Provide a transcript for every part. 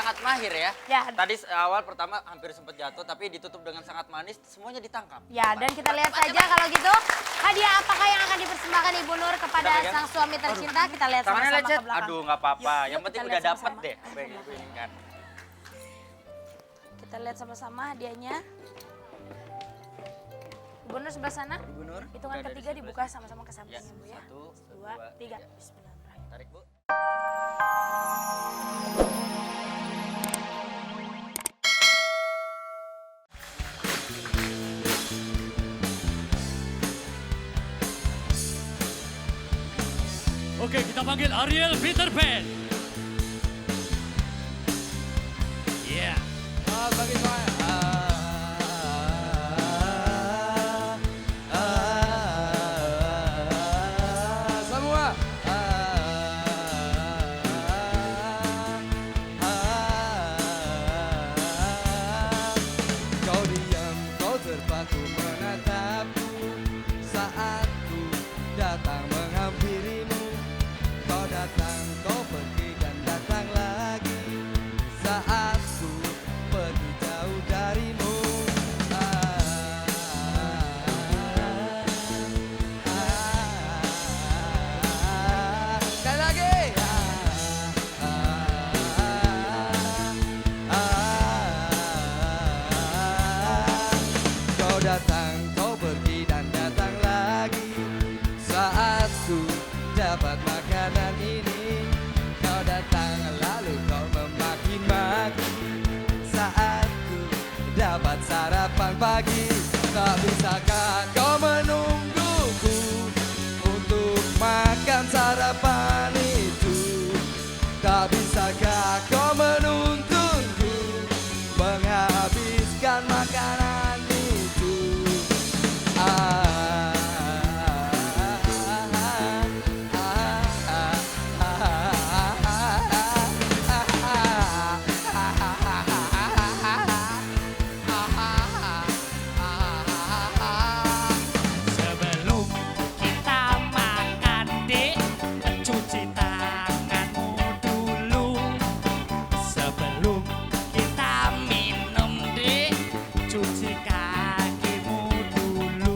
sangat mahir ya. Ya. Tadi awal pertama hampir sempat jatuh, tapi ditutup dengan sangat manis, semuanya ditangkap. Ya, dan kita lihat saja kalau gitu hadiah apakah yang akan dipersembahkan Ibu Nur kepada sang suami tercinta. Kita lihat Tangannya sama-sama lecet. ke belakang. Aduh, nggak apa-apa. Yuk, Yang yuk, penting kita udah lihat dapet sama-sama. deh apa yang ibu inginkan. Kita lihat sama-sama hadiahnya. Ibu Nur sebelah sana. Ibu Nur. Hitungan udah ada di ketiga sebelah dibuka sini. sama-sama ke samping Ya, ya, Bu ya. 1, 2, 3. 3. Bismillahirrahmanirrahim. Tarik, Bu. Oke, kita panggil Ariel Peter Pan. Yeah. Bagi semuanya. Semua. Kau diam, kau terpaku menatapku saat ku datang menghampirimu. Kau datang, kau pergi dan datang lagi saat ku pergi jauh darimu. Sekali lagi. Kau datang, kau pergi dan datang lagi saat ku dapat makanan ini. Kau datang lalu kau memaki-maki saat ku dapat sarapan pagi. Tak bisakah kau menungguku untuk makan sarapan itu? Tak bisakah kau menuntunku menghabiskan makanan itu? Sebelum kita makan, Dek, cuci tanganmu dulu. Sebelum kita minum, Dek, cuci kakimu dulu.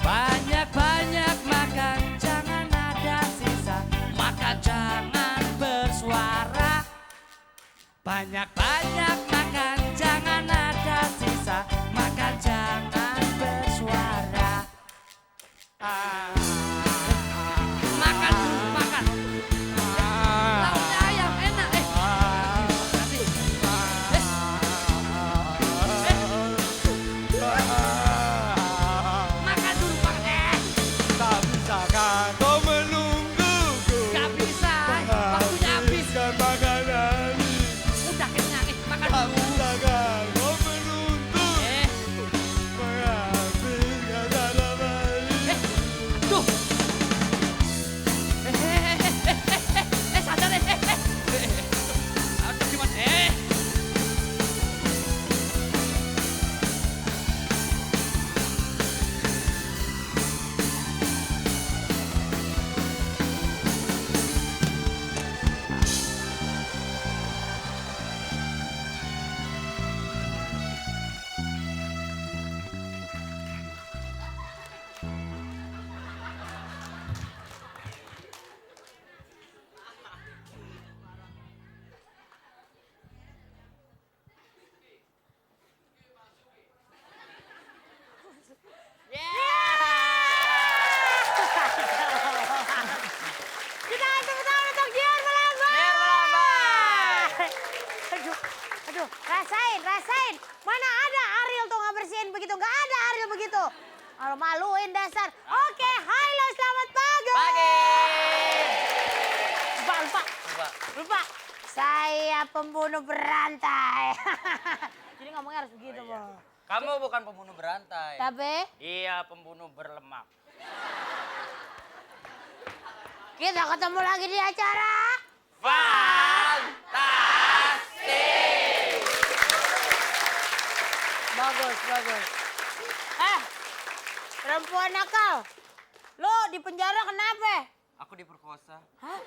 Banyak-banyak makan, jangan ada sisa. Makan jangan bersuara. Banyak-banyak makan, jangan ada sisa. Makan jangan bersuara. Makan dulu, makan. Lauknya ayam, enak. Kasih. Makan dulu, makan. Tak bisakah kau menungguku Gak bisa, waktunya habis. menghabiskan makanan ini? Udah kenyang, makan Tak dulu. bisakah kau menuntut Eh, menghabiskan sarapan ini? tuh. Sadar Aduh gimana? Kita tepuk tangan untuk Dion Melambai. Dion Melambai. Aduh, rasain. Mana ada Ariel tuh nggak bersihin begitu, nggak ada Ariel begitu. Kalau maluin dasar. Oke, halo selamat pagi. Pagi. Lupa. Saya pembunuh berantai. Jadi ngomongnya harus begitu, Bu. Kamu bukan pembunuh berantai. Tapi Iya, pembunuh berlemak. kita ketemu lagi di acara. Fantastik. Bagus. Perempuan nakal. Lo di penjara kenapa? Aku diperkosa. Hah?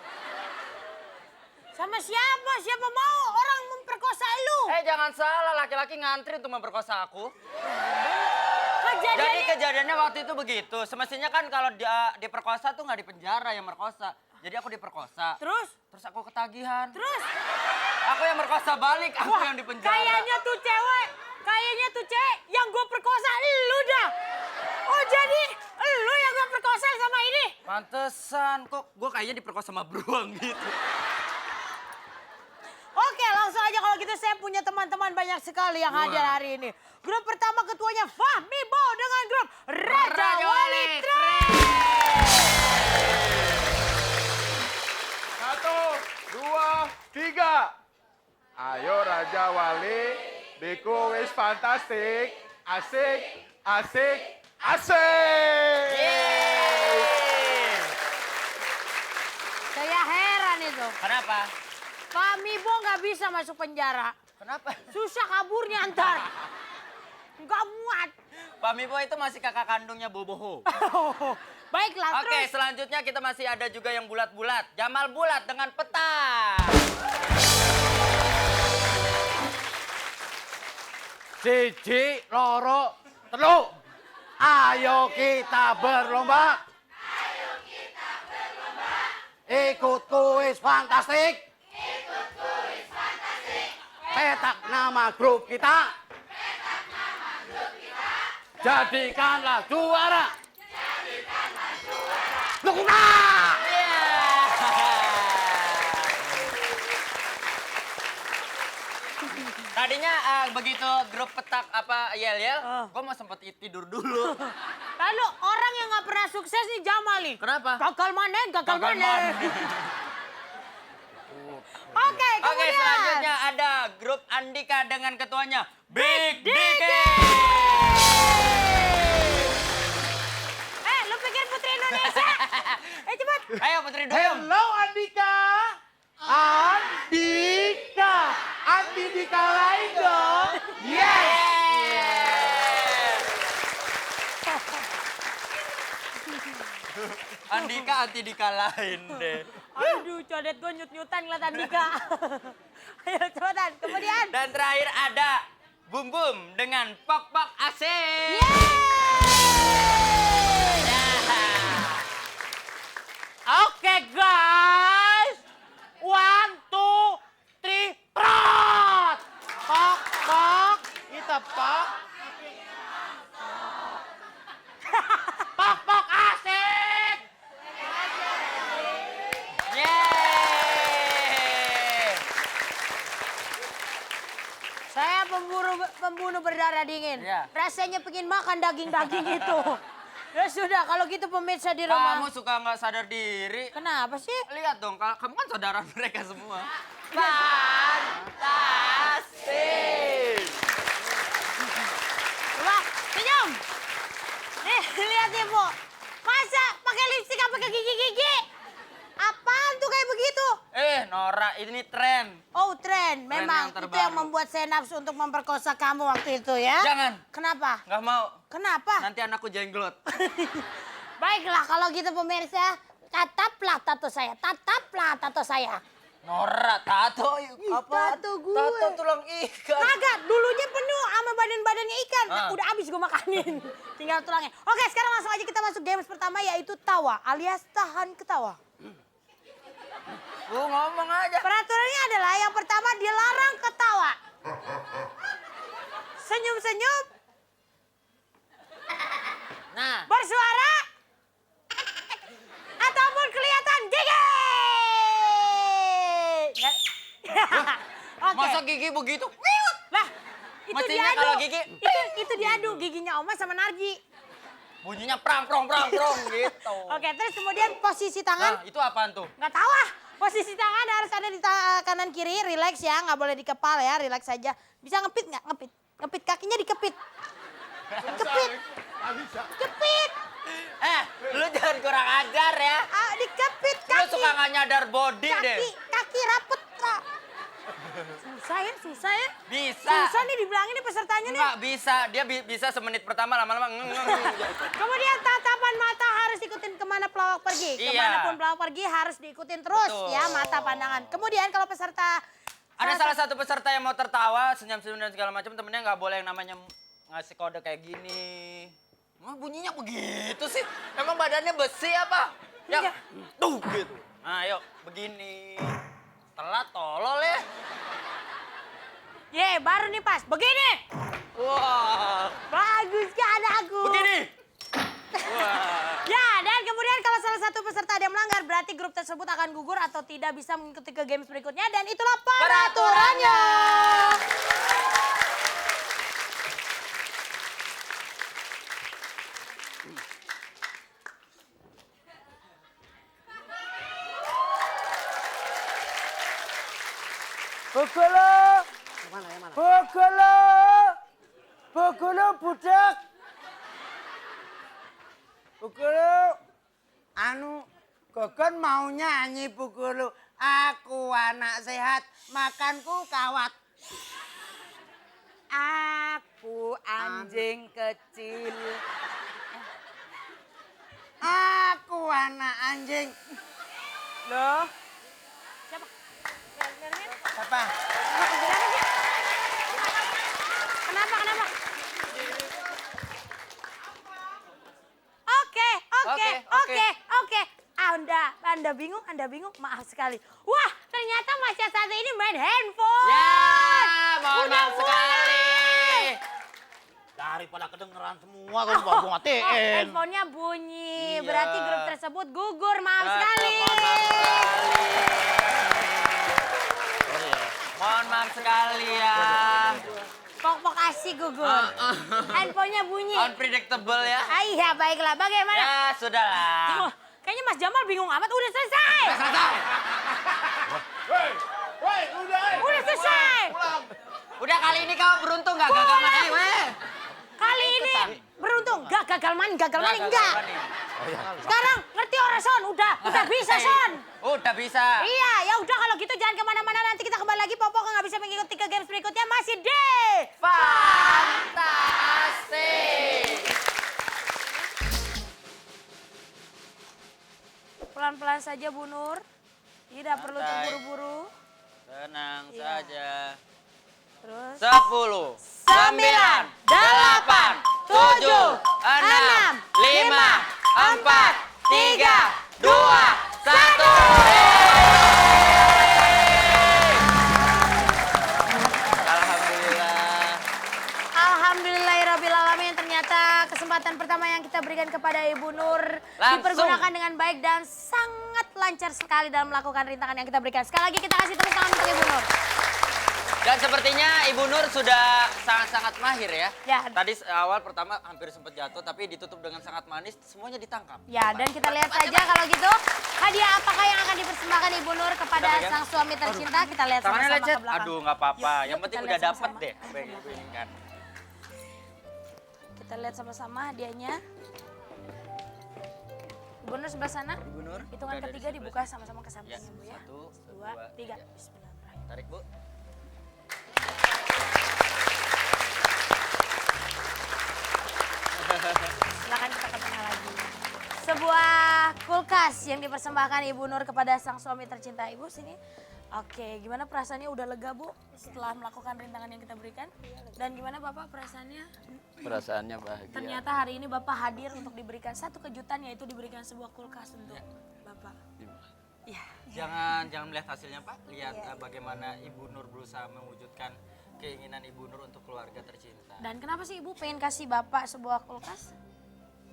Sama siapa? Siapa mau orang memperkosa lu? Jangan salah, laki-laki ngantri untuk memperkosa aku. Jadi Kejadiannya... kejadiannya waktu itu begitu. Semestinya kan kalau dia diperkosa tuh nggak di penjara yang merkosa. Jadi aku diperkosa. Terus? Terus aku ketagihan. Terus? Aku yang merkosa balik, aku yang di penjara. Kayaknya tuh cewek yang gue perkosa lu dah. Oh jadi lu yang gue perkosa sama ini? Pantesan, kok gue kayaknya diperkosa sama beruang gitu. Oke, langsung aja kalau gitu saya punya teman-teman banyak sekali yang hadir hari ini. Grup pertama ketuanya Fahmi Bo dengan grup Raja Wali Train. 1, 2, 3. Ayo Raja Wali, Beko wis fantastik, asik, asik, asik. Saya heran itu. Kenapa? Fahmi Bo nggak bisa masuk penjara. Kenapa? Susah kaburnya antar. Nggak muat. Pak Mibo itu masih kakak kandungnya Boboho. Baiklah, Oke, terus. selanjutnya kita masih ada juga yang bulat-bulat. Jamal Bulat dengan peta. Siji, loro, telu. Ayo kita berlomba. Ikut kuis fantastik. Petak nama grup kita. Jadikanlah juara. Dukungan! Tadinya begitu grup petak yel-yel, gue mau sempet tidur dulu. Lalu orang yang nggak pernah sukses nih Jamal nih. Kenapa? Gagal manen, gagal manen. manen. Oke, Oke, kemudian. selanjutnya ada grup Andika dengan ketuanya Big Diki. Lu pikir Putri Indonesia? Cepet. Ayo Putri Duyung. Hello Andika. Andika. Andika lain dong. Andika anti dikalahin deh. Aduh, codet gue nyut-nyutan ngeliat Andika. Ayo cepetan, kemudian. Dan terakhir ada Bum Bum dengan Pok Pok Asik. Oke guys. 1, 2, 3, trot. Pok, pok. Kita pok. Pok, pok asik. Yeay. Saya pembunuh berdarah dingin. Iya. Rasanya pengen makan daging-daging itu. Ya sudah, kalau gitu pemirsa di rumah. Kamu suka nggak sadar diri? Kenapa sih? Lihat dong, kamu kan saudara mereka semua. Fantastik. Wah, senyum. Nih, lihat nih, Bu. Masa pakai lipstik apa pakai gigi-gigi? Apaan tuh kayak begitu? Nora, ini tren. Oh, tren. Memang yang itu yang terbaru. membuat saya nafsu untuk memperkosa kamu waktu itu ya. Jangan. Kenapa? Nggak mau. Kenapa? Nanti anakku jenglot. Baiklah, kalau gitu pemirsa, tataplah tato saya. Tataplah tato saya. Nora, tato. Apa? tato gue. Tato tulang ikan. Kagak, dulunya penuh sama badan-badannya ikan. Nah, Ah. udah habis gue makanin. Tinggal tulangnya. Oke, sekarang langsung aja kita masuk games pertama yaitu tawa alias tahan ketawa. Lu ngomong aja. Peraturannya adalah yang pertama dilarang ketawa. Senyum-senyum, Nah, bersuara, ataupun kelihatan gigi. Oke. masa gigi begitu? Lah, itu Mestinya diadu. kalau gigi, Itu diadu giginya Oma sama Narji. bunyinya prang prong prang prong gitu. Oke, terus kemudian posisi tangan. Nah, itu apaan tuh? Nggak tahu ah. Posisi tangan harus ada di kanan kiri, relax ya, nggak boleh di kepala ya, relax saja. Bisa ngepit nggak? Ngepit. Ngepit kakinya dikepit. Kepit. Kepit. Lu jangan kurang ajar ya. Dikepit Lu kaki. suka nggak nyadar body deh. Kaki rapet kak. Susah ya. Bisa. Susah nih dibilangin nih pesertanya nih. Enggak bisa, dia bisa semenit pertama lama-lama Kemudian tatapan mata harus ikutin kemana pelawak pergi. Iya. Kemanapun pelawak pergi harus diikutin terus Betul. ya mata pandangan. Kemudian kalau peserta Ada salah satu peserta yang mau tertawa, senyum-senyum dan segala macam, temennya nggak boleh yang namanya ngasih kode kayak gini. Emang bunyinya begitu sih? Emang badannya besi apa? Ya, tuh gitu. Nah, yuk begini. Telat tolol ya. Ye, baru nih pas. Begini. Wah, Bagus kan aku. begini. Wah. Ya, dan kemudian kalau salah satu peserta ada yang melanggar, berarti grup tersebut akan gugur atau tidak bisa mengikuti ke games berikutnya. Dan itulah peraturannya. Bogolo. Bogolo. Bogolo budak. Bogolo. Anu, Gogon mau nyanyi Bogolo. Aku anak sehat, makanku kawat. Aku anjing kecil. Aku anak anjing. Loh, Siapa? apa? Kenapa? Oke. Anda bingung? Maaf sekali. Wah, ternyata Mas satu ini main handphone. Ya, mohon Udah maaf sekali. Daripada kedengeran semua kamu bawa matiin. Handphonenya bunyi, Iya. berarti grup tersebut gugur. Maaf sekali. Mohon maaf sekali ya. Pok asik gugur. Handphonenya bunyi. Unpredictable ya. Iya, baiklah. Bagaimana? Ya, sudahlah. Wah, kayaknya Mas Jamal bingung amat. Udah selesai. Woi, Udah selesai. Udah kali ini kau beruntung gak gagal main, weh. Kali ini beruntung. Gak gagal maning enggak. Sekarang ngerti orang Son? Udah bisa Son. Udah bisa. Iya, ya udah kalau gitu jangan kemana-mana, nanti kita kembali lagi. Popo nggak bisa mengikuti ke games berikutnya, masih di Fantastik. pelan-pelan saja Bu Nur. Tidak perlu Santai. terburu-buru. Tenang Iya. saja. Terus 10, 9, 8, 7, 6, 5, 4, 3, 2, 1. Alhamdulillah. Alhamdulillahirrabbilalamin, ternyata kesempatan pertama yang kita berikan kepada Ibu Nur Langsung. dipergunakan dengan baik dan sangat lancar sekali dalam melakukan rintangan yang kita berikan. Sekali lagi kita kasih tepuk tangan untuk Ibu Nur. Dan sepertinya Ibu Nur sudah sangat-sangat mahir ya. Ya. Tadi awal pertama hampir sempat jatuh, tapi ditutup dengan sangat manis, semuanya ditangkap. Ya, dan kita lihat saja kalau gitu hadiah apakah yang akan dipersembahkan Ibu Nur kepada Kita pegang. sang suami tercinta. Kita lihat Tangannya sama-sama lecet. ke belakang. Aduh, nggak apa-apa. Yuk, Yang penting kita udah lihat dapet sama-sama. deh apa yang Ibu inginkan. Kita lihat sama-sama hadiahnya. Ibu Nur sebelah sana. Ibu Nur. Hitungan udah ada di ketiga sebelah dibuka sini. sama-sama ke sampingnya Ya, Bu ya. 1, 2, 3. Bismillahirrahmanirrahim. Tarik Bu. Silakan kita ke tengah lagi. Sebuah kulkas yang dipersembahkan Ibu Nur kepada sang suami tercinta. Ibu sini. Oke, gimana perasaannya? Udah lega Bu setelah melakukan rintangan yang kita berikan? Dan gimana Bapak perasaannya? Perasaannya bahagia. Ternyata hari ini Bapak hadir untuk diberikan satu kejutan, yaitu diberikan sebuah kulkas untuk Bapak. Ya. Jangan melihat hasilnya Pak, lihat bagaimana Ibu Nur berusaha mewujudkan keinginan Ibu Nur untuk keluarga tercinta. Dan kenapa sih Ibu pengen kasih Bapak sebuah kulkas?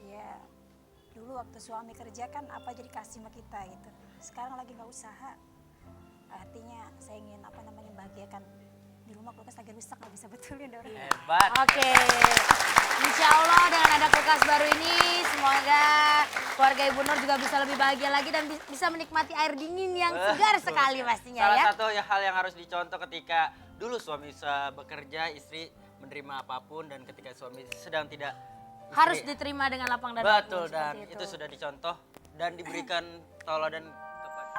Ya, dulu waktu suami kerja kan apa jadi kasih sama kita gitu. Sekarang lagi nggak usaha. Artinya saya ingin bahagiakan di rumah kulkas lagi rusak nggak bisa betulin orang. Hebat. Oke. Insya Allah dengan ada kulkas baru ini, semoga keluarga Ibu Nur juga bisa lebih bahagia lagi dan bisa menikmati air dingin yang segar sekali pastinya Salah ya. satu hal yang harus dicontoh ketika dulu suami bekerja, istri menerima apapun, dan ketika suami sedang tidak Harus istri- diterima dengan lapang dada. Betul, dan Seperti itu sudah dicontoh dan diberikan tauladan kepada